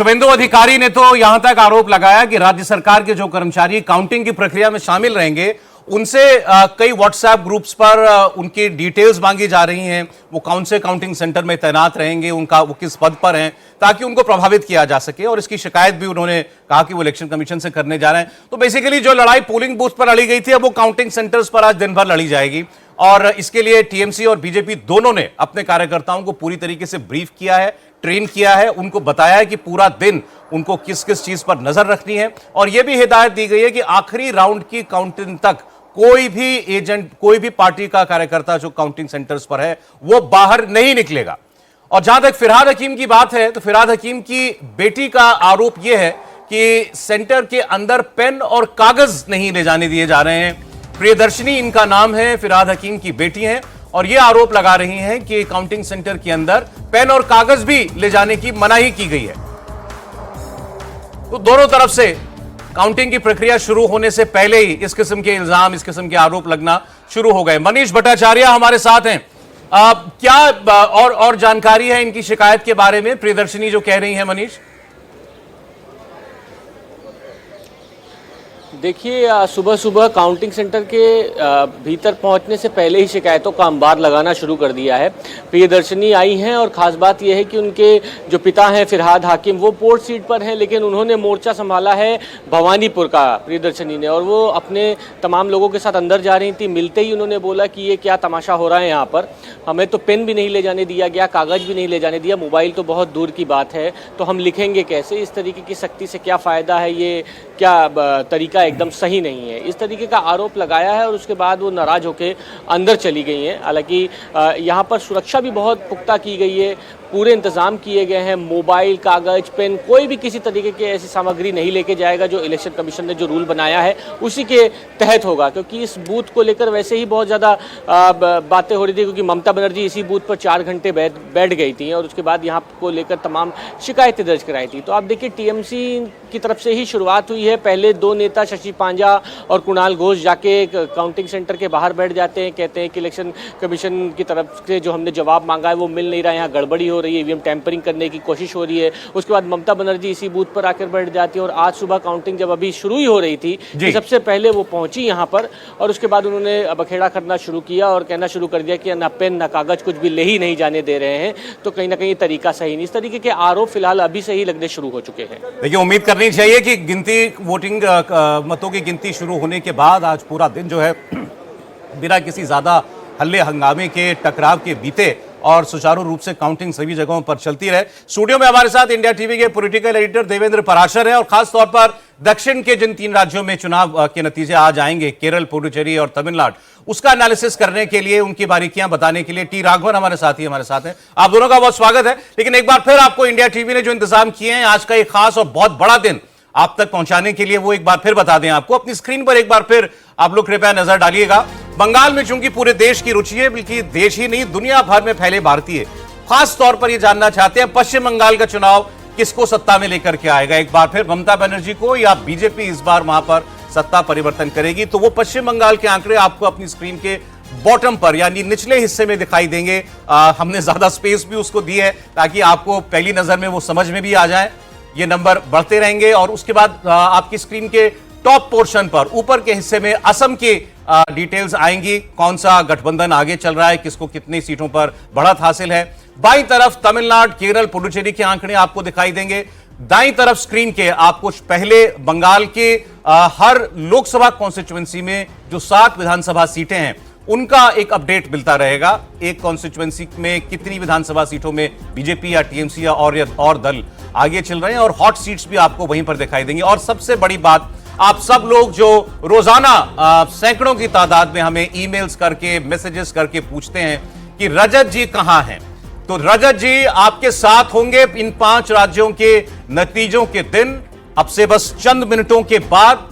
शुभेंदु अधिकारी ने तो यहां तक आरोप लगाया कि राज्य सरकार के जो कर्मचारी काउंटिंग की प्रक्रिया में शामिल रहेंगे उनसे कई व्हाट्सएप ग्रुप्स पर उनकी डिटेल्स मांगी जा रही हैं। वो कौन से काउंटिंग सेंटर में तैनात रहेंगे, उनका वो किस पद पर हैं, ताकि उनको प्रभावित किया जा सके। और इसकी शिकायत भी उन्होंने कहा कि वो इलेक्शन कमीशन से करने जा रहे हैं। तो बेसिकली जो लड़ाई पोलिंग बूथ पर लड़ी गई थी, अब वो काउंटिंग सेंटर्स पर आज दिन भर लड़ी जाएगी। और इसके लिए टीएमसी और बीजेपी दोनों ने अपने कार्यकर्ताओं को पूरी तरीके से ब्रीफ किया है, ट्रेन किया है, उनको बताया है कि पूरा दिन उनको किस किस चीज पर नजर रखनी है। और यह भी हिदायत दी गई है कि आखिरी राउंड की काउंटिंग तक कोई भी एजेंट, कोई भी पार्टी का कार्यकर्ता जो काउंटिंग सेंटर्स पर है वो बाहर नहीं निकलेगा। और जहां तक फिरहाद हकीम की बात है, तो फिरहाद हकीम की बेटी का आरोप यह है कि सेंटर के अंदर पेन और कागज नहीं ले जाने दिए जा रहे हैं। प्रियदर्शनी इनका नाम है, फिरहाद हकीम की बेटी हैं, और यह आरोप लगा रही हैं कि काउंटिंग सेंटर के अंदर पेन और कागज भी ले जाने की मनाही की गई है। तो दोनों तरफ से काउंटिंग की प्रक्रिया शुरू होने से पहले ही इस किस्म के इल्जाम, इस किस्म के आरोप लगना शुरू हो गए। मनीष भट्टाचार्य हमारे साथ हैं। क्या और जानकारी है इनकी शिकायत के बारे में, प्रियदर्शनी जो कह रही है? मनीष, देखिए, सुबह सुबह काउंटिंग सेंटर के भीतर पहुंचने से पहले ही शिकायतों का अंबार लगाना शुरू कर दिया है। प्रियदर्शनी आई हैं और ख़ास बात यह है कि उनके जो पिता हैं फिरहाद हाकिम, वो पोर्ट सीट पर हैं, लेकिन उन्होंने मोर्चा संभाला है भवानीपुर का, प्रियदर्शनी ने। और वो अपने तमाम लोगों के साथ अंदर जा रही थी। मिलते ही उन्होंने बोला कि ये क्या तमाशा हो रहा है यहाँ पर, हमें तो पेन भी नहीं ले जाने दिया गया, कागज़ भी नहीं ले जाने दिया, मोबाइल तो बहुत दूर की बात है, तो हम लिखेंगे कैसे? इस तरीके की सख्ती से क्या फ़ायदा है, ये क्या तरीका एकदम सही नहीं है, इस तरीके का आरोप लगाया है। और उसके बाद वो नाराज होकर अंदर चली गई हैं। हालांकि यहाँ पर सुरक्षा भी बहुत पुख्ता की गई है, पूरे इंतजाम किए गए हैं। मोबाइल, कागज, पेन, कोई भी किसी तरीके की ऐसी सामग्री नहीं लेके जाएगा। जो इलेक्शन कमीशन ने जो रूल बनाया है उसी के तहत होगा, क्योंकि इस बूथ को लेकर वैसे ही बहुत ज़्यादा बातें हो रही थी, क्योंकि ममता बनर्जी इसी बूथ पर 4 घंटे बैठ गई थी और उसके बाद यहाँ को लेकर तमाम शिकायतें दर्ज कराई थी। तो आप देखिए, टीएमसी की तरफ से ही शुरुआत हुई है। पहले 2 नेता शशि पांजा और कुणाल घोष जाके काउंटिंग सेंटर के बाहर बैठ जाते हैं, कहते हैं कि इलेक्शन कमीशन की तरफ से जो हमने जवाब मांगा है वो मिल नहीं रहा है, यहाँ गड़बड़ी हो रही है, ईवीएम टैंपरिंग करने की कोशिश हो रही है। उसके बाद ममता बनर्जी इसी बूथ पर आकर बैठ जाती है। और आज सुबह काउंटिंग जब अभी शुरू ही हो रही थी, तो सबसे पहले वो पहुंची यहाँ पर और उसके बाद उन्होंने बखेड़ा करना शुरू किया और कहना शुरू कर दिया कि ना पेन ना कागज कुछ भी ले ही नहीं जाने दे रहे हैं। तो कहीं ना कहीं तरीका सही नहीं। इस तरीके के आरोप फिलहाल अभी से ही लगने शुरू हो चुके हैं। देखिए, उम्मीद करनी चाहिए कि गिनती, वोटिंग मतों की गिनती शुरू होने के बाद आज पूरा दिन जो है बिना किसी ज्यादा हल्ले हंगामे के, टकराव के बीते और सुचारू रूप से काउंटिंग सभी जगहों पर चलती रहे। स्टूडियो में हमारे साथ इंडिया टीवी के पॉलिटिकल एडिटर देवेंद्र पराशर हैं और खास तौर पर दक्षिण के जिन 3 राज्यों में चुनाव के नतीजे आज आएंगे, केरल, पुडुचेरी और तमिलनाडु, उसका एनालिसिस करने के लिए, उनकी बारीकियां बताने के लिए टी राघवन हमारे साथ हैं। आप दोनों का बहुत स्वागत है। लेकिन एक बार फिर आपको इंडिया टीवी ने जो इंतजाम किए हैं आज का एक खास और बहुत बड़ा दिन आप तक पहुंचाने के लिए, वो एक बार फिर बता दें आपको। अपनी स्क्रीन पर एक बार फिर आप लोग कृपया नजर डालिएगा। बंगाल में चूंकि पूरे देश की रुचि है, बल्कि देश ही नहीं दुनिया भर में फैले भारतीय खास तौर पर यह जानना चाहते हैं पश्चिम बंगाल का चुनाव किसको सत्ता में लेकर के आएगा। एक बार फिर ममता बनर्जी को या बीजेपी इस बार वहां पर सत्ता परिवर्तन करेगी? तो वो पश्चिम बंगाल के आंकड़े आपको अपनी स्क्रीन के बॉटम पर यानी निचले हिस्से में दिखाई देंगे। हमने ज्यादा स्पेस भी उसको दी है ताकि आपको पहली नजर में वो समझ में भी आ जाए। ये नंबर बढ़ते रहेंगे और उसके बाद आपकी स्क्रीन के टॉप पोर्शन पर ऊपर के हिस्से में असम की डिटेल्स आएंगी, कौन सा गठबंधन आगे चल रहा है, किसको कितनी सीटों पर बढ़त हासिल है। बाईं तरफ तमिलनाडु, केरल, पुडुचेरी के आंकड़े आपको दिखाई देंगे। दाईं तरफ स्क्रीन के आपको पहले बंगाल के हर लोकसभा कॉन्स्टिट्यूएंसी में जो 7 विधानसभा सीटें हैं उनका एक अपडेट मिलता रहेगा। एक कॉन्स्टिट्यूएंसी में कितनी विधानसभा सीटों में बीजेपी या टीएमसी या और दल आगे चल रहे हैं, और हॉट सीट्स भी आपको वहीं पर दिखाई देंगी। और सबसे बड़ी बात, आप सब लोग जो रोजाना सैकड़ों की तादाद में हमें ईमेल्स करके, मैसेजेस करके पूछते हैं कि रजत जी कहां हैं, तो रजत जी आपके साथ होंगे इन 5 राज्यों के नतीजों के दिन। अब से बस चंद मिनटों के बाद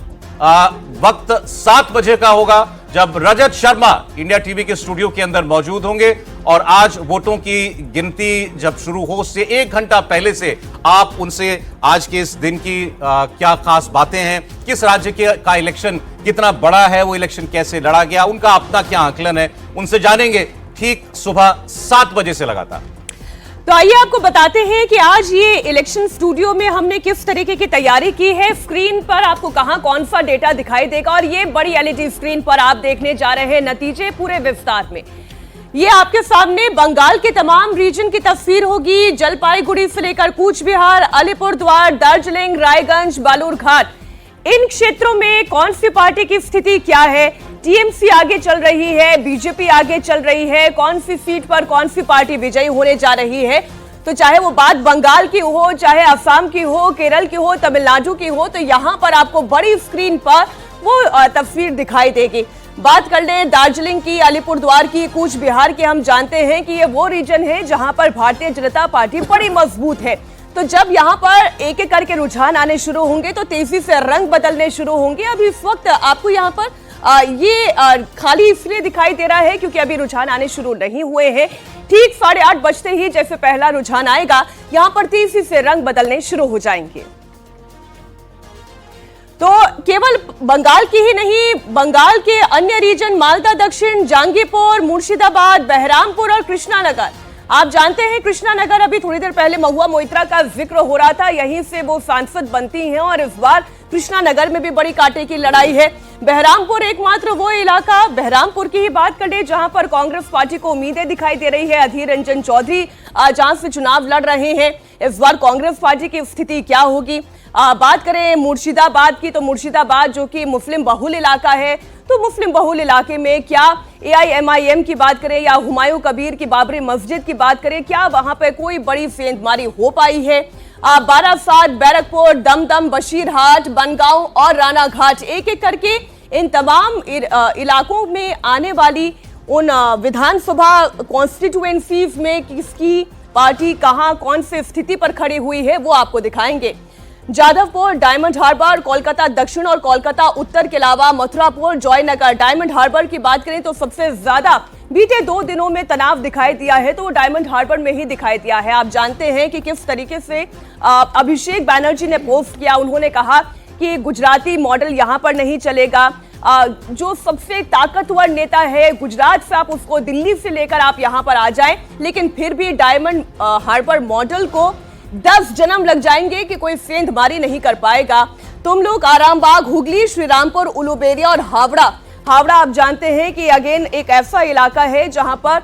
वक्त 7 बजे का होगा जब रजत शर्मा इंडिया टीवी के स्टूडियो के अंदर मौजूद होंगे और आज वोटों की गिनती जब शुरू हो उससे 1 घंटा पहले से आप उनसे आज के इस दिन की क्या खास बातें हैं, किस राज्य का इलेक्शन कितना बड़ा है, वो इलेक्शन कैसे लड़ा गया, उनका अपना क्या आकलन है, उनसे जानेंगे ठीक सुबह 7 बजे से लगातार। तो आइए आपको बताते हैं कि आज ये इलेक्शन स्टूडियो में हमने किस तरीके की तैयारी की है। स्क्रीन पर आपको कहां कौन सा डेटा दिखाई देगा और ये बड़ी एलईडी स्क्रीन पर आप देखने जा रहे हैं नतीजे पूरे विस्तार में। ये आपके सामने बंगाल के तमाम रीजन की तस्वीर होगी। जलपाईगुड़ी से लेकर कूच बिहार, अलीपुरद्वार, दार्जिलिंग, रायगंज, बालूरघाट, इन क्षेत्रों में कौन सी पार्टी की स्थिति क्या है। टीएमसी आगे चल रही है, बीजेपी आगे चल रही है, कौन सी सीट पर कौन सी पार्टी विजयी होने जा रही है। तो चाहे वो बात बंगाल की हो, चाहे असम की हो, केरल की हो, तमिलनाडु की हो, तो यहां पर आपको बड़ी स्क्रीन पर वो तस्वीर दिखाई देगी। बात कर लें दार्जिलिंग की, अलीपुरद्वार की, कूच बिहार की, हम जानते हैं कि ये वो रीजन है जहां पर भारतीय जनता पार्टी बड़ी मजबूत है। तो जब यहां पर एक एक करके रुझान आने शुरू होंगे तो तेजी से रंग बदलने शुरू होंगे। अभी इस वक्त आपको यहां पर ये खाली इसलिए दिखाई दे रहा है क्योंकि अभी रुझान आने शुरू नहीं हुए हैं। ठीक 8:30 बजते ही जैसे पहला रुझान आएगा, यहां पर तेजी से रंग बदलने शुरू हो जाएंगे। तो केवल बंगाल की ही नहीं, बंगाल के अन्य रीजन मालदा दक्षिण, जहांगीरपुर, मुर्शिदाबाद, बहरामपुर और कृष्णानगर, आप जानते हैं कृष्णानगर अभी थोड़ी देर पहले महुआ मोइत्रा का जिक्र हो रहा था, यहीं से वो सांसद बनती हैं और इस बार कृष्णानगर में भी बड़ी कांटे की लड़ाई है। बहरामपुर एकमात्र वो इलाका, बहरामपुर की ही बात करें जहां पर कांग्रेस पार्टी को उम्मीदें दिखाई दे रही है। अधीर रंजन चौधरी जहां से चुनाव लड़ रहे हैं, इस बार कांग्रेस पार्टी की स्थिति क्या होगी। बात करें मुर्शिदाबाद की, तो मुर्शिदाबाद जो कि मुस्लिम बहुल इलाका है, तो मुस्लिम बहुल इलाके में क्या AIMIM की बात करें या हुमायूं कबीर की बाबरी मस्जिद की बात करें, क्या वहां पर कोई बड़ी सेंधमारी हो पाई है। बारासात, बैरकपुर, दमदम, बशीरहाट, बनगांव और रानाघाट, एक एक करके इन तमाम इलाकों में आने वाली उन विधानसभा कॉन्स्टिट्यूएंसीज में किसकी पार्टी कहां कौन से स्थिति पर खड़ी हुई है वो आपको दिखाएंगे। जादवपुर, डायमंड हार्बर, कोलकाता दक्षिण और कोलकाता उत्तर के अलावा मथुरापुर, जयनगर। डायमंड हार्बर की बात करें तो सबसे ज्यादा बीते 2 दिनों में तनाव दिखाई दिया है तो वो डायमंड हार्बर में ही दिखाई दिया है। आप जानते हैं कि किस तरीके से अभिषेक बैनर्जी ने पोस्ट किया, उन्होंने कहा कि गुजराती मॉडल यहां पर नहीं चलेगा। जो सबसे ताकतवर नेता है गुजरात से, आप उसको दिल्ली से लेकर आप यहां पर आ जाएं, लेकिन फिर भी डायमंड हार्बर मॉडल को 10 जन्म लग जाएंगे कि कोई सेंधमारी नहीं कर पाएगा। तुम लोग आरामबाग, हुगली, श्रीरामपुर, उलूबेरिया और हावड़ा आप जानते हैं कि अगेन एक ऐसा इलाका है जहां पर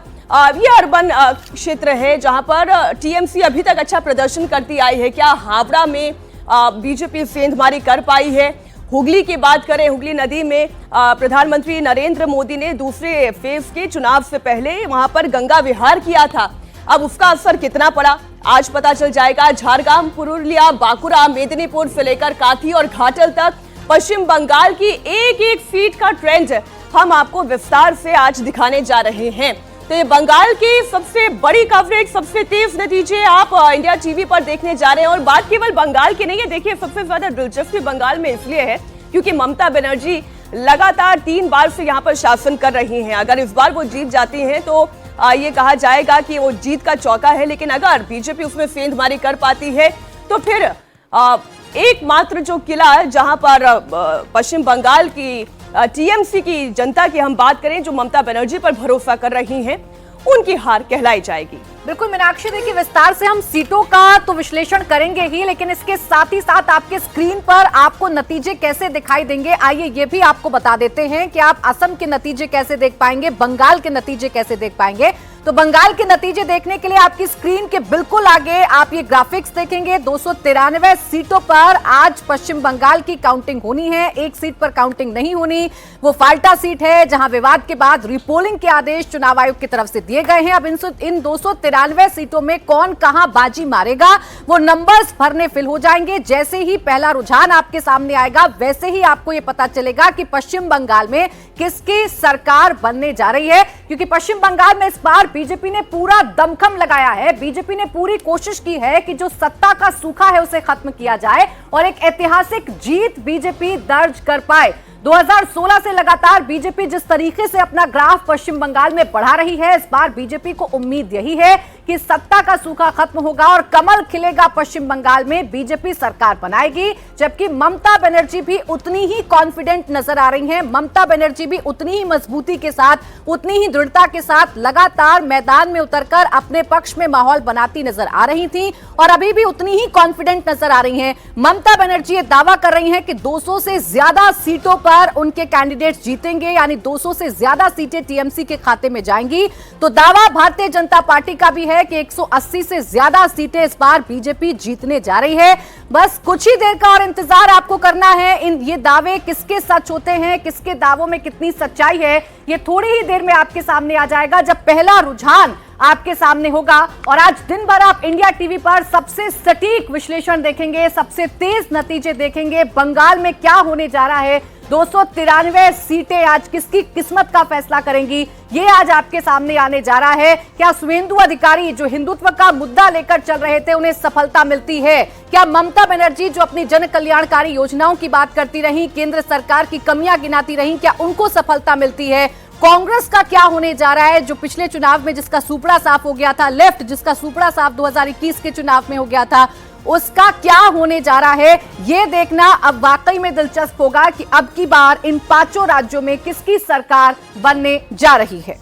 ये अर्बन क्षेत्र है जहां पर टीएमसी अभी तक अच्छा प्रदर्शन करती आई है। क्या हावड़ा में बीजेपी सेंधमारी कर पाई है। हुगली की बात करें, हुगली नदी में प्रधानमंत्री नरेंद्र मोदी ने दूसरे फेज के चुनाव से पहले वहां पर गंगा विहार किया था, अब उसका असर कितना पड़ा आज पता चल जाएगा। झारग्राम, पुरुलिया, बांकुरा, मेदिनीपुर से लेकर काथी और घाटल तक पश्चिम बंगाल की एक एक सीट का ट्रेंड हम आपको विस्तार से आज दिखाने जा रहे हैं। तो ये बंगाल की सबसे बड़ी कवरेज, सबसे तेज नतीजे आप इंडिया टीवी पर देखने जा रहे हैं। और बात केवल बंगाल की नहीं है, देखिए सबसे ज्यादा दिलचस्पी बंगाल में इसलिए है क्योंकि ममता बनर्जी लगातार 3 बार से यहाँ पर शासन कर रही हैं। अगर इस बार वो जीत जाती हैं तो ये कहा जाएगा कि वो जीत का चौका है, लेकिन अगर बीजेपी उसमें सेंधमारी कर पाती है तो फिर एकमात्र जो किला जहां पर पश्चिम बंगाल की टीएमसी की जनता की हम बात करें, जो ममता बनर्जी पर भरोसा कर रही हैं, उनकी हार कहलाई जाएगी। बिल्कुल मीनाक्षी, देखिए विस्तार से हम सीटों का तो विश्लेषण करेंगे ही, लेकिन इसके साथ ही साथ आपके स्क्रीन पर आपको नतीजे कैसे दिखाई देंगे, आइए ये भी आपको बता देते हैं कि आप असम के नतीजे कैसे देख पाएंगे, बंगाल के नतीजे कैसे देख पाएंगे। तो बंगाल के नतीजे देखने के लिए आपकी स्क्रीन के बिल्कुल आगे आप ये ग्राफिक्स देखेंगे। 293 सीटों पर आज पश्चिम बंगाल की काउंटिंग होनी है, एक सीट पर काउंटिंग नहीं होनी, वो फाल्टा सीट है जहां विवाद के बाद रिपोलिंग के आदेश चुनाव आयोग की तरफ से दिए गए हैं। अब इन 293 सीटों में कौन कहां बाजी मारेगा वो नंबर्स भरने फिल हो जाएंगे। जैसे ही पहला रुझान आपके सामने आएगा वैसे ही आपको ये पता चलेगा कि पश्चिम बंगाल में किसकी सरकार बनने जा रही है, क्योंकि पश्चिम बंगाल में इस बार बीजेपी ने पूरा दमखम लगाया है। बीजेपी ने पूरी कोशिश की है कि जो सत्ता का सूखा है उसे खत्म किया जाए और एक ऐतिहासिक जीत बीजेपी दर्ज कर पाए। 2016 से लगातार बीजेपी जिस तरीके से अपना ग्राफ पश्चिम बंगाल में बढ़ा रही है, इस बार बीजेपी को उम्मीद यही है कि सत्ता का सूखा खत्म होगा और कमल खिलेगा पश्चिम बंगाल में, बीजेपी सरकार बनाएगी। जबकि ममता बनर्जी भी उतनी ही कॉन्फिडेंट नजर आ रही हैं। ममता बनर्जी भी उतनी ही मजबूती के साथ, उतनी ही दृढ़ता के साथ लगातार मैदान में उतरकर अपने पक्ष में माहौल बनाती नजर आ रही थी और अभी भी उतनी ही कॉन्फिडेंट नजर आ रही हैं। ममता बनर्जी ये दावा कर रही हैं कि 200 से ज्यादा सीटों पर उनके कैंडिडेट जीतेंगे, यानी 200 से ज्यादा सीटें टीएमसी के खाते में जाएंगी। तो दावा भारतीय जनता पार्टी का भी है कि 180 से ज्यादा सीटें इस बार बीजेपी जीतने जा रही है। बस कुछ ही देर का और इंतजार आपको करना है। ये दावे किसके सच होते हैं, किसके दावों में कितनी सच्चाई है, ये थोड़ी ही देर में आपके सामने आ जाएगा जब पहला रुझान आपके सामने होगा। और आज दिन भर आप इंडिया टीवी पर सबसे सटीक विश्लेषण देखेंगे, सबसे तेज नतीजे देखेंगे। बंगाल में क्या होने जा रहा है, 293 सीटें आज किसकी किस्मत का फैसला करेंगी, ये आज आपके सामने आने जा रहा है। क्या शुभेंदु अधिकारी जो हिंदुत्व का मुद्दा लेकर चल रहे थे उन्हें सफलता मिलती है? क्या ममता बनर्जी जो अपनी जन कल्याणकारी योजनाओं की बात करती रही, केंद्र सरकार की कमियां गिनाती रही, क्या उनको सफलता मिलती है? कांग्रेस का क्या होने जा रहा है, जो पिछले चुनाव में जिसका सुपड़ा साफ हो गया था, लेफ्ट जिसका सुपड़ा साफ 2021 के चुनाव में हो गया था, उसका क्या होने जा रहा है? ये देखना अब वाकई में दिलचस्प होगा कि अब की बार इन 5 राज्यों में किसकी सरकार बनने जा रही है।